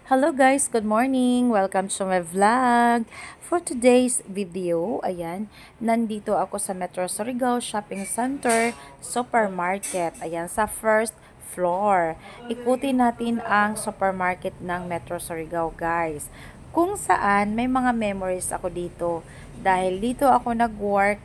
Hello guys, good morning. Welcome to my vlog. For today's video, ayan, nandito ako sa Metro Surigao Shopping Center Supermarket. Ayan, sa first floor. Ikutin natin ang supermarket ng Metro Surigao, guys. Kung saan may mga memories ako dito dahil dito ako nag-work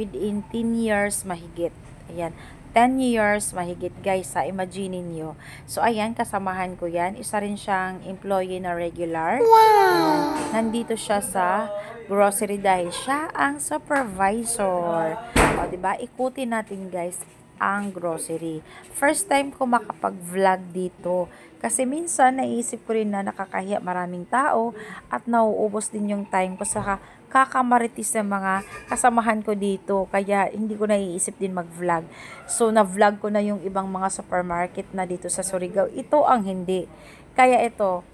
within 10 years mahigit. Ayan, 10 years mahigit guys, sa imagine niyo. So ayan, kasamahan ko yan. Isa rin siyang employee na regular. Wow! Nandito siya sa grocery dahil siya ang supervisor. O, diba? Ikutin natin guys ang grocery. First time ko makapag-vlog dito. Kasi minsan naisip ko rin na nakakahiya maraming tao at nauubos din yung time ko sa kakamaritis ng mga kasamahan ko dito. Kaya hindi ko naiisip din mag-vlog. So na-vlog ko na yung ibang mga supermarket na dito sa Surigao. Ito ang hindi. Kaya ito,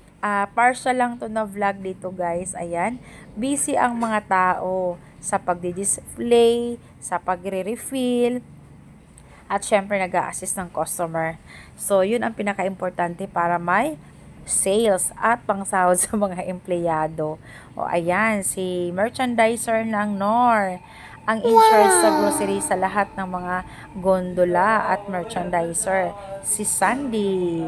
partial lang to na vlog dito guys. Ayan, busy ang mga tao sa pagdi-display, sa pagre-refill, at syempre nag-a-assist ng customer. So, yun ang pinaka-importante para may sales at pangsahod sa mga empleyado. O, ayan, si merchandiser ng NOR ang in-charge sa grocery sa lahat ng mga gondola at merchandiser, si Sandy.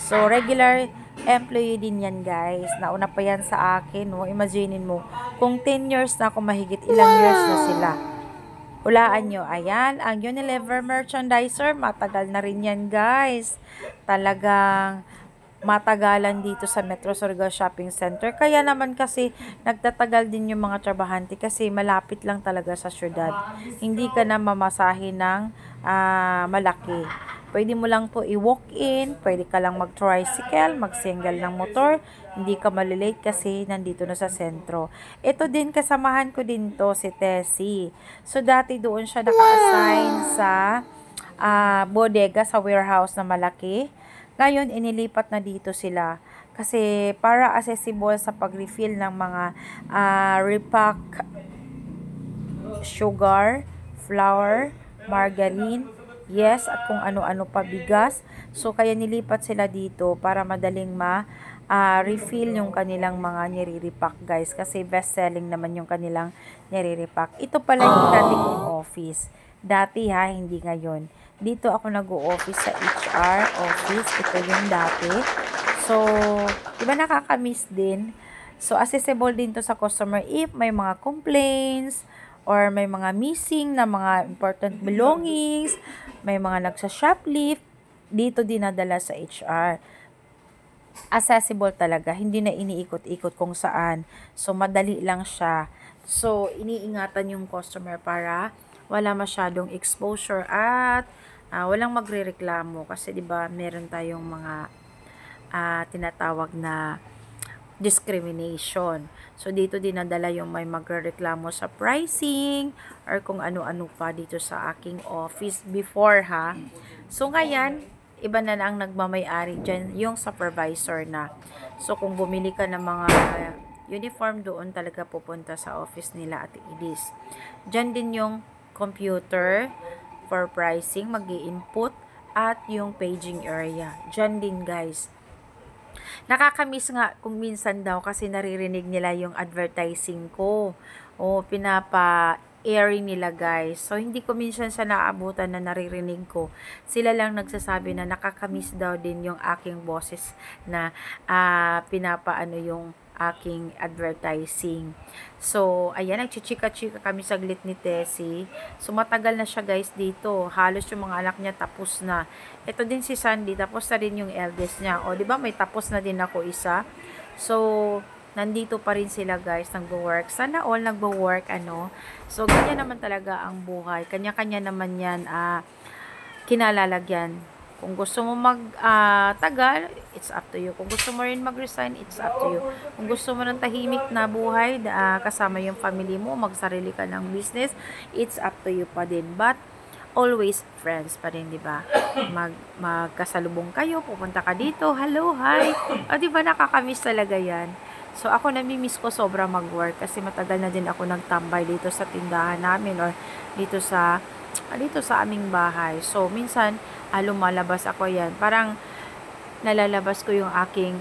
So, regular employee din yan, guys. Nauna pa yan sa akin, no? Imaginin mo, kung 10 years na ako, mahigit ilang years na sila. Hulaan nyo, ayan, ang Unilever merchandiser, matagal na rin yan guys. Talagang matagalan dito sa Metro Surigao Shopping Center. Kaya naman kasi nagtatagal din yung mga trabahante kasi malapit lang talaga sa syudad. Hindi ka na mamasahe ng malaki. Pwede mo lang to i-walk-in, pwede ka lang mag-tricycle, mag-single ng motor, hindi ka malilate kasi nandito na sa sentro. Ito din, kasamahan ko din to, si Tessie. So, dati doon siya naka-assign sa bodega, sa warehouse na malaki. Ngayon, inilipat na dito sila. Kasi para accessible sa pag-refill ng mga repack, sugar, flour, margarine, yes, at kung ano-ano pa, bigas. So, kaya nilipat sila dito para madaling refill yung kanilang mga nire-repack, guys. Kasi best-selling naman yung kanilang nire-repack. Ito pala yung dati kong office. Dati ha, hindi ngayon. Dito ako nag-o-office sa HR office. Ito yung dati. So, diba nakakamiss din? So, accessible din to sa customer if may mga complaints, or may mga missing na mga important belongings, may mga nagsa-shoplift, dito dinadala sa HR. Accessible talaga, hindi na iniikot-ikot kung saan. So, madali lang siya. So, iniingatan yung customer para wala masyadong exposure at walang magrereklamo. Kasi, di ba meron tayong mga tinatawag na discrimination. So, dito dinadala yung may magrereklamo sa pricing or kung ano-ano pa dito sa aking office before ha. So, ngayon, iba na lang nagmamay-ari dyan, yung supervisor na. So, kung bumili ka ng mga uniform, doon talaga pupunta sa office nila at Edis. Dyan din yung computer for pricing, mag-i-input, at yung paging area. Dyan din guys. Nakakamiss nga kung minsan daw kasi naririnig nila yung advertising ko. O pinapa-airing nila guys. So, hindi ko minsan siya naabutan na naririnig ko. Sila lang nagsasabi na nakakamiss daw din yung aking boses na pinapaano yung aking advertising. So, ayan, nagchichika-chika kami saglit ni Tessie. So, matagal na siya guys dito. Halos yung mga anak niya tapos na. Ito din si Sandy, tapos na rin yung eldest niya. O, di ba may tapos na din ako isa. So, nandito pa rin sila guys, nagwo-work. Sana all nagwo-work, ano. So, ganyan naman talaga ang buhay. Kanya-kanya naman yan, kinalalagyan. Kung gusto mo tagal, it's up to you. Kung gusto mo rin mag-resign, it's up to you. Kung gusto mo ng tahimik na buhay, kasama yung family mo, magsarili ka ng business, it's up to you pa din. But, always friends pa rin, di ba? Magkasalubong kayo, pupunta ka dito, hello, hi. O, di ba nakakamiss talaga yan? So, ako namimiss ko sobra mag-work kasi matagal na din ako nagtambay dito sa tindahan namin or dito sa aming bahay. So, minsan, lumalabas ako yan. Parang, nalalabas ko yung aking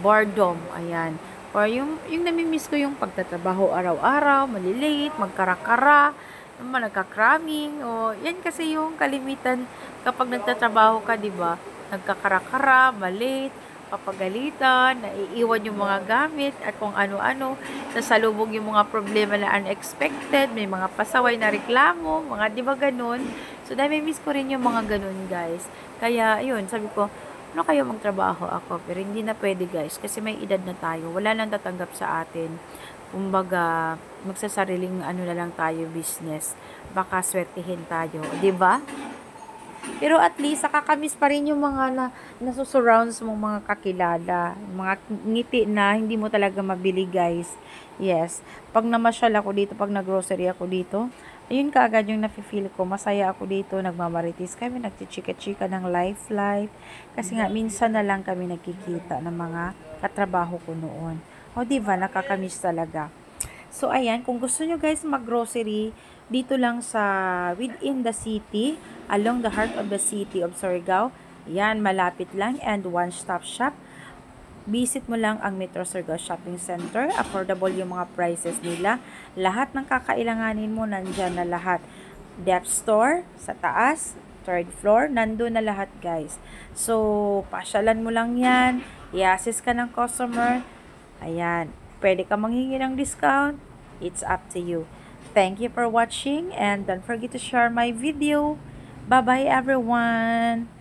boredom, ayan. Or yung namimiss ko yung pagtatrabaho araw-araw, malilate, magkarakara, naman nagka-cramming, o yan kasi yung kalimitan kapag nagtatrabaho ka, di ba? Nagkakarakara, malate, papagalitan, naiiwan yung mga gamit at kung ano-ano, sasalubog yung mga problema na unexpected, may mga pasaway na reklamo, mga di ba ganun? So, dahil miss ko rin yung mga ganun, guys. Kaya, yun, sabi ko, ano kayo magtrabaho ako? Pero hindi na pwede, guys, kasi may edad na tayo. Wala nang tatanggap sa atin. Kumbaga, magsasariling ano na lang tayo, business. Baka swertihin tayo, 'di ba? Pero at least, nakakamiss pa rin yung mga nasusurrounds mong mga kakilala. Mga ngiti na hindi mo talaga mabili, guys. Yes. Pag namasyal ako dito, pag naggrocery ako dito, ayun kaagad yung nafe-feel ko. Masaya ako dito, nagmamarites kami, nagchichika-chika ng life. Kasi nga, minsan na lang kami nagkikita ng mga katrabaho ko noon. O, diba? Nakakamiss talaga. So, ayan, kung gusto nyo guys mag-grocery, dito lang sa within the city, along the heart of the city of Surigao, yan, malapit lang and one-stop shop. Visit mo lang ang Metro Surigao Shopping Center. Affordable yung mga prices nila. Lahat ng kakailanganin mo, nandyan na lahat. Depth store, sa taas, third floor, nandun na lahat guys. So, pasyalan mo lang yan. I-assist ka ng customer. Ayan. Pwede ka manghingi ng discount. It's up to you. Thank you for watching and don't forget to share my video. Bye-bye everyone!